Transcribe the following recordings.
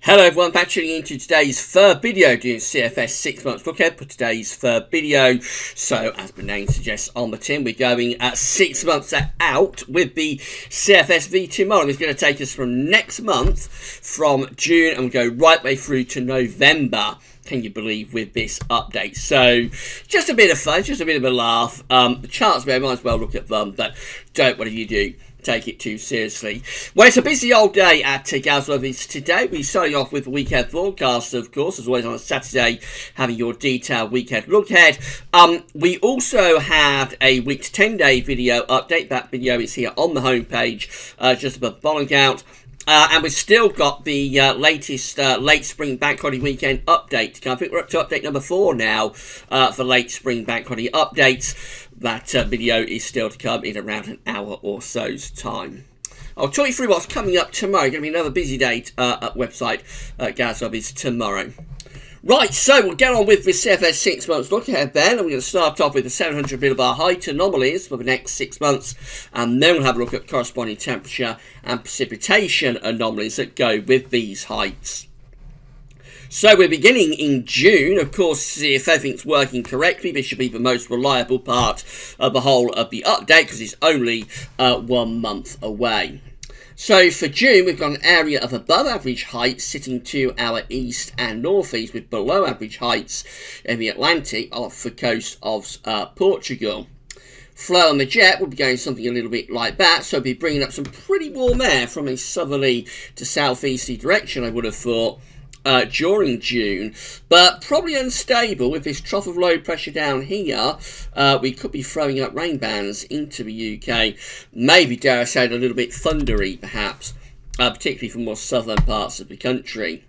Hello everyone, back tuning into today's third video doing CFS 6 Month Look-Ahead for today's third video. So as the name suggests on the tin, we're going at 6 months out with the CFS V2 model. It's going to take us from next month, from June, and we'll go right way through to November. Can you believe, with this update? So just a bit of fun, just a bit of a laugh. The charts, we might as well look at them, but don't, whatever you do, take it too seriously. Well, it's a busy old day at Anomaly's today. We're starting off with the weekend forecast, of course, as always on a Saturday, having your detailed weekend look ahead. We also had a week to 10-day video update. That video is here on the homepage, just above bottom count. And we've still got the latest late spring bank holiday weekend update to come. I think we're up to update number 4 now for late spring bank holiday updates. That video is still to come in around an hour or so's time. I'll talk you through what's coming up tomorrow. Going to be another busy day at website Anomaly's tomorrow. Right, so we'll get on with the CFS 6 months look ahead then. And we're going to start off with the 700 millibar height anomalies for the next 6 months. And then we'll have a look at corresponding temperature and precipitation anomalies that go with these heights. So we're beginning in June. Of course, if everything's working correctly, this should be the most reliable part of the whole of the update because it's only 1 month away. So for June, we've got an area of above average height sitting to our east and northeast, with below average heights in the Atlantic off the coast of Portugal. Flow on the jet will be going something a little bit like that, so we'll be bringing up some pretty warm air from a southerly to southeasterly direction, I would have thought, during June, but probably unstable with this trough of low pressure down here. We could be throwing up rain bands into the UK, maybe, dare I say, a little bit thundery perhaps, particularly from more southern parts of the country.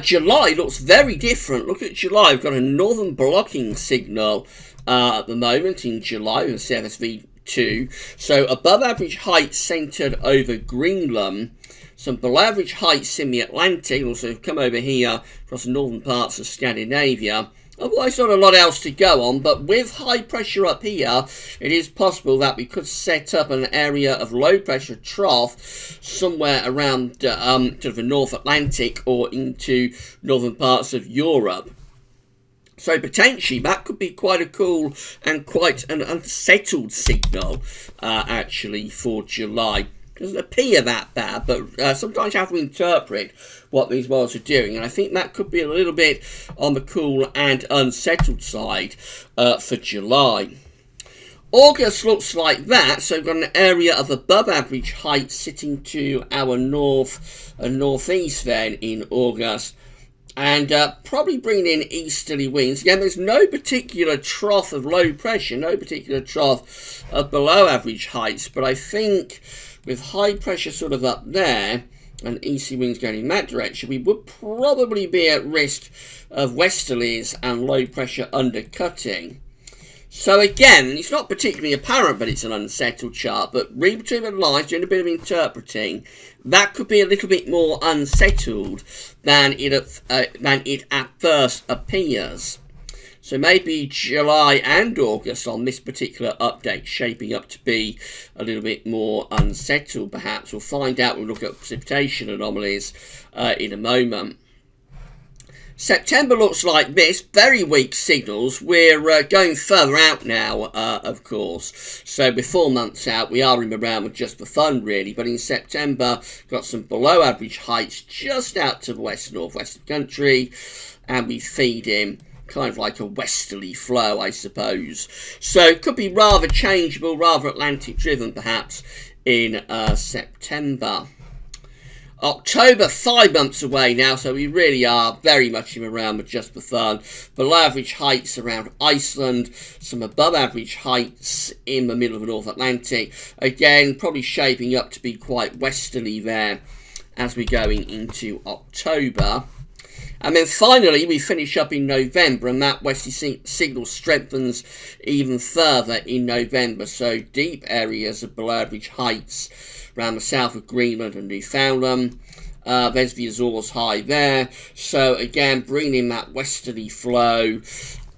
July looks very different. Look at July. We've got a northern blocking signal at the moment in July with CFS V2, so above average height centered over Greenland. Some below average heights in the Atlantic, also come over here across the northern parts of Scandinavia. Otherwise, not a lot else to go on, but with high pressure up here, it is possible that we could set up an area of low pressure trough somewhere around to the North Atlantic or into northern parts of Europe. So potentially that could be quite a cool and quite an unsettled signal, actually, for July. Doesn't appear that bad, but sometimes you have to interpret what these models are doing, and I think that could be a little bit on the cool and unsettled side for July. August looks like that, so we've got an area of above average height sitting to our north and northeast then in August, and probably bringing in easterly winds. Again, there's no particular trough of low pressure, no particular trough of below average heights, but I think with high pressure sort of up there and easterly winds going in that direction, we would probably be at risk of westerlies and low pressure undercutting. So again, it's not particularly apparent, but it's an unsettled chart. But read between the lines, doing a bit of interpreting, that could be a little bit more unsettled than it at first appears. So maybe July and August on this particular update shaping up to be a little bit more unsettled, perhaps. We'll find out when we look at precipitation anomalies in a moment. September looks like this. Very weak signals. We're going further out now, of course. So we're 4 months out. We are in the round with just for fun, really. But in September, got some below average heights just out to the west and northwest of the country. And we feed in kind of like a westerly flow, I suppose. So it could be rather changeable, rather Atlantic driven perhaps in September. October, 5 months away now, so we really are very much in around with just for fun. Below average heights around Iceland, some above average heights in the middle of the North Atlantic. Again, probably shaping up to be quite westerly there as we're going into October. And then finally, we finish up in November, and that westerly signal strengthens even further in November. So deep areas of below average heights around the south of Greenland and Newfoundland. There's the Azores high there. So again, bringing in that westerly flow.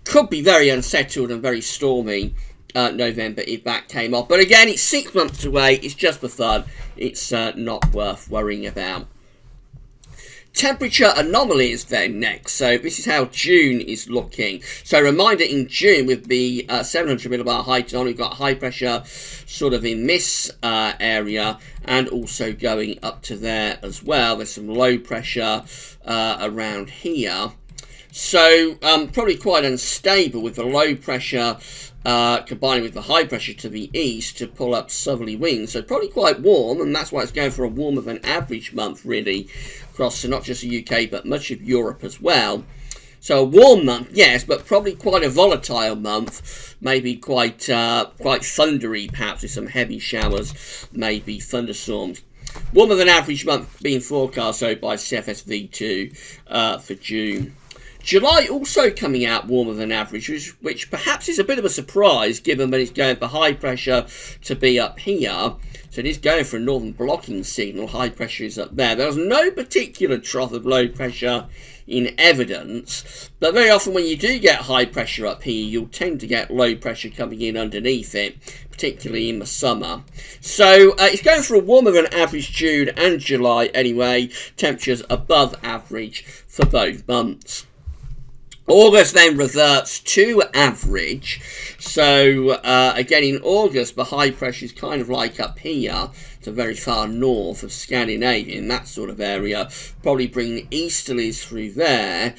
Could be very unsettled and very stormy November if that came off. But again, it's 6 months away. It's just for fun. It's not worth worrying about. Temperature anomalies then next. So this is how June is looking. So reminder, in June with the 700 millibar high on, we've got high pressure sort of in this area and also going up to there as well. There's some low pressure around here. So probably quite unstable with the low pressure combining with the high pressure to the east to pull up southerly winds. So probably quite warm, and that's why it's going for a warmer than average month really across not just the UK but much of Europe as well. So a warm month, yes, but probably quite a volatile month, maybe quite thundery perhaps with some heavy showers, maybe thunderstorms. Warmer than average month being forecast so by CFS V2 for June. July also coming out warmer than average, which perhaps is a bit of a surprise given that it's going for high pressure to be up here. So it is going for a northern blocking signal. High pressure is up there. There's no particular trough of low pressure in evidence, but very often when you do get high pressure up here, you'll tend to get low pressure coming in underneath it, particularly in the summer. So it's going for a warmer than average June and July anyway. Temperatures above average for both months. August then reverts to average. So again in August the high pressure is kind of like up here to very far north of Scandinavia, in that sort of area, probably bringing easterlies through there.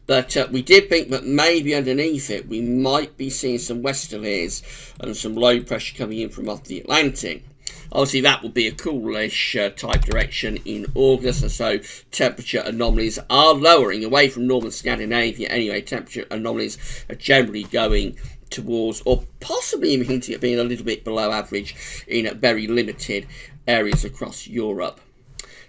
But we did think that maybe underneath it we might be seeing some westerlies and some low pressure coming in from off the Atlantic. Obviously that will be a coolish type direction in August, and so temperature anomalies are lowering away from northern Scandinavia anyway. Temperature anomalies are generally going towards, or possibly even hinting at being a little bit below average in very limited areas across Europe.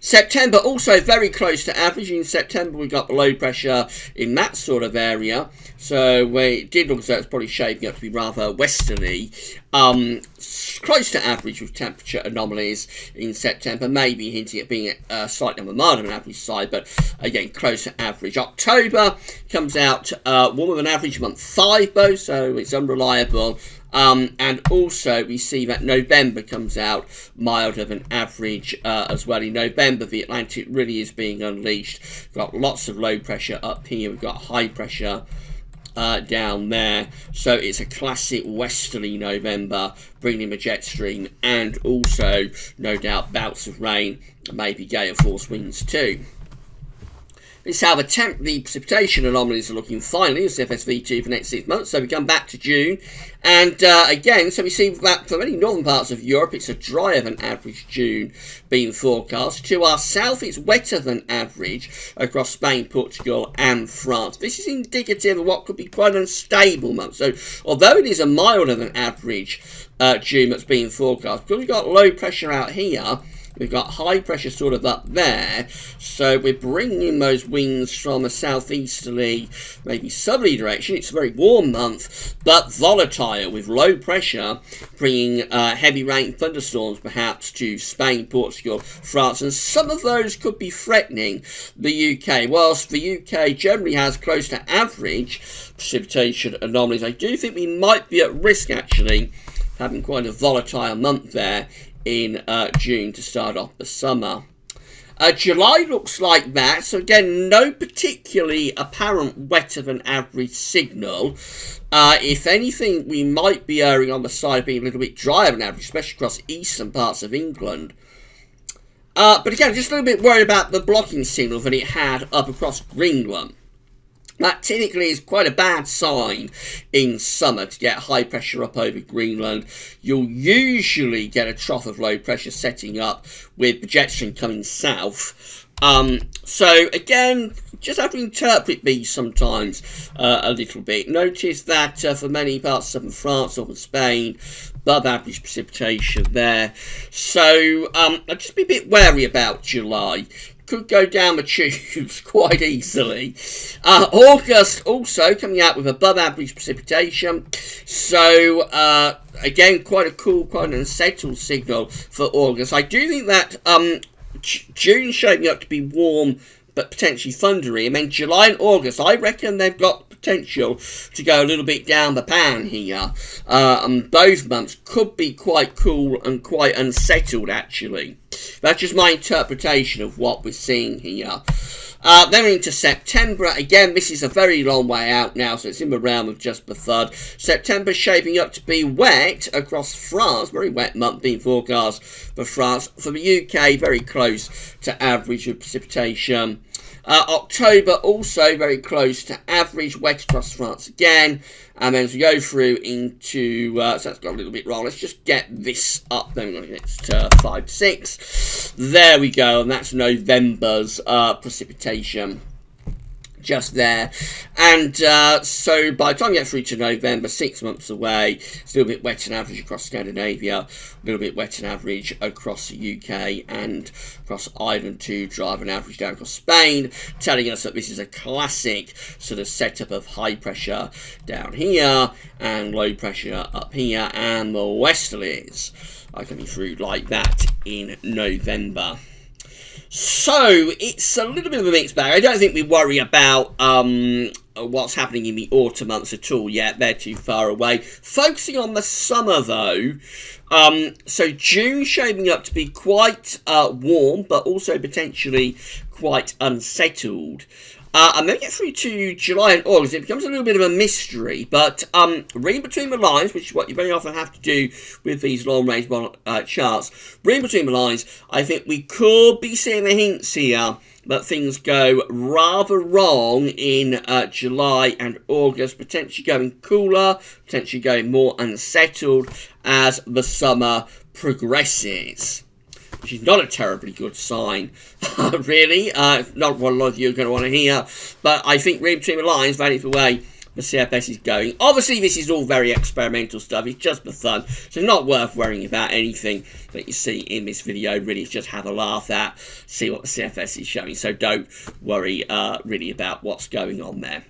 September also very close to average. In September we got low pressure in that sort of area, so it did look as though it's probably shaping up to be rather westerly. Close to average with temperature anomalies in September, maybe hinting at being slightly on the milder than average side, but again close to average. October comes out warmer than average month 5 though, so it's unreliable. And also we see that November comes out milder than average as well. In November the Atlantic really is being unleashed. We've got lots of low pressure up here, we've got high pressure down there, so it's a classic westerly November, bringing in the jet stream and also no doubt bouts of rain, maybe gale force winds too. This is how the precipitation anomalies are looking finally in CFS V2 for the next 6 months. So we come back to June, and again, so we see that for many northern parts of Europe, it's a drier than average June being forecast. To our south, it's wetter than average across Spain, Portugal, and France. This is indicative of what could be quite an unstable month. So although it is a milder than average June that's being forecast, because we've got low pressure out here, we've got high pressure sort of up there, so we're bringing in those winds from a southeasterly, maybe southerly direction. It's a very warm month, but volatile with low pressure, bringing heavy rain thunderstorms perhaps to Spain, Portugal, France, and some of those could be threatening the UK. Whilst the UK generally has close to average precipitation anomalies, I do think we might be at risk actually having quite a volatile month there in June to start off the summer. July looks like that, so again no particularly apparent wetter than average signal. If anything we might be erring on the side of being a little bit drier than average, especially across eastern parts of England. But again, just a little bit worried about the blocking signal that it had up across Greenland. That typically is quite a bad sign in summer to get high pressure up over Greenland. You'll usually get a trough of low pressure setting up with the jet stream coming south. So again, just have to interpret these sometimes a little bit. Notice that for many parts of southern France, northern Spain, above average precipitation there. So I'll just be a bit wary about July. Could go down the tubes quite easily. August also coming out with above average precipitation. So again, quite a cool, quite an unsettled signal for August. I do think that June's shaping up to be warm but potentially thundery, and then July and August, I reckon they've got potential to go a little bit down the pan here. And both months could be quite cool and quite unsettled actually. That's just my interpretation of what we're seeing here. Then we're into September. Again, this is a very long way out now, so it's in the realm of just the third. September shaping up to be wet across France. Very wet month being forecast for France. For the UK, very close to average with precipitation. October also very close to average, wet across France again. And then as we go through into, so that's got a little bit wrong. Let's just get this up. Then we're going to get 5, 6. There we go. And that's November's precipitation. Just there. And so by the time you get through to November, 6 months away, it's a little bit wet and average across Scandinavia, a little bit wet and average across the UK and across Ireland too, driving average down across Spain, telling us that this is a classic sort of setup of high pressure down here and low pressure up here, and the westerlies are coming through like that in November. So, it's a little bit of a mixed bag. I don't think we worry about what's happening in the autumn months at all yet. They're too far away. Focusing on the summer, though. So, June shaping up to be quite warm, but also potentially quite unsettled. And then we get through to July and August. It becomes a little bit of a mystery, but reading between the lines, which is what you very often have to do with these long-range charts, reading between the lines, I think we could be seeing the hints here that things go rather wrong in July and August, potentially going cooler, potentially going more unsettled as the summer progresses. Which is not a terribly good sign, really. Not what a lot of you are going to want to hear. But I think reading between the lines, that is the way the CFS is going. Obviously, this is all very experimental stuff. It's just for fun. So not worth worrying about anything that you see in this video. Really, it's just have a laugh at, see what the CFS is showing. So don't worry really about what's going on there.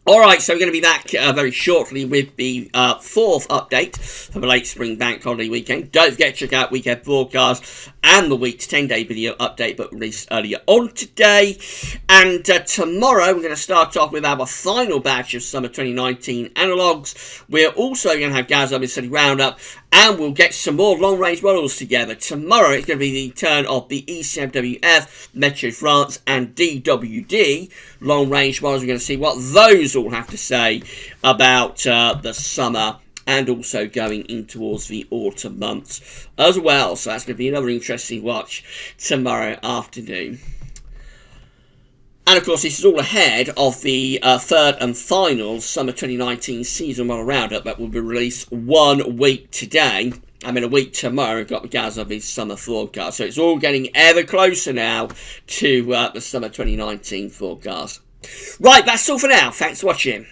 Alright, so we're going to be back very shortly with the 4th update for the late spring bank holiday weekend. Don't forget to check out weekend forecast and the week's 10-day video update, but released earlier on today. And tomorrow we're going to start off with our final batch of summer 2019 analogues. We're also going to have Gaz Urban Study Roundup, and we'll get some more long-range models together. Tomorrow it's going to be the turn of the ECMWF, Meteo France, and DWD long-range models. We're going to see what those all have to say about the summer and also going in towards the autumn months as well. So that's going to be another interesting watch tomorrow afternoon. And of course, this is all ahead of the third and final Summer 2019 Season Model Roundup that will be released 1 week today. I mean, a week tomorrow, we've got the Gaz of his summer forecast. So it's all getting ever closer now to the Summer 2019 forecast. Right, that's all for now. Thanks for watching.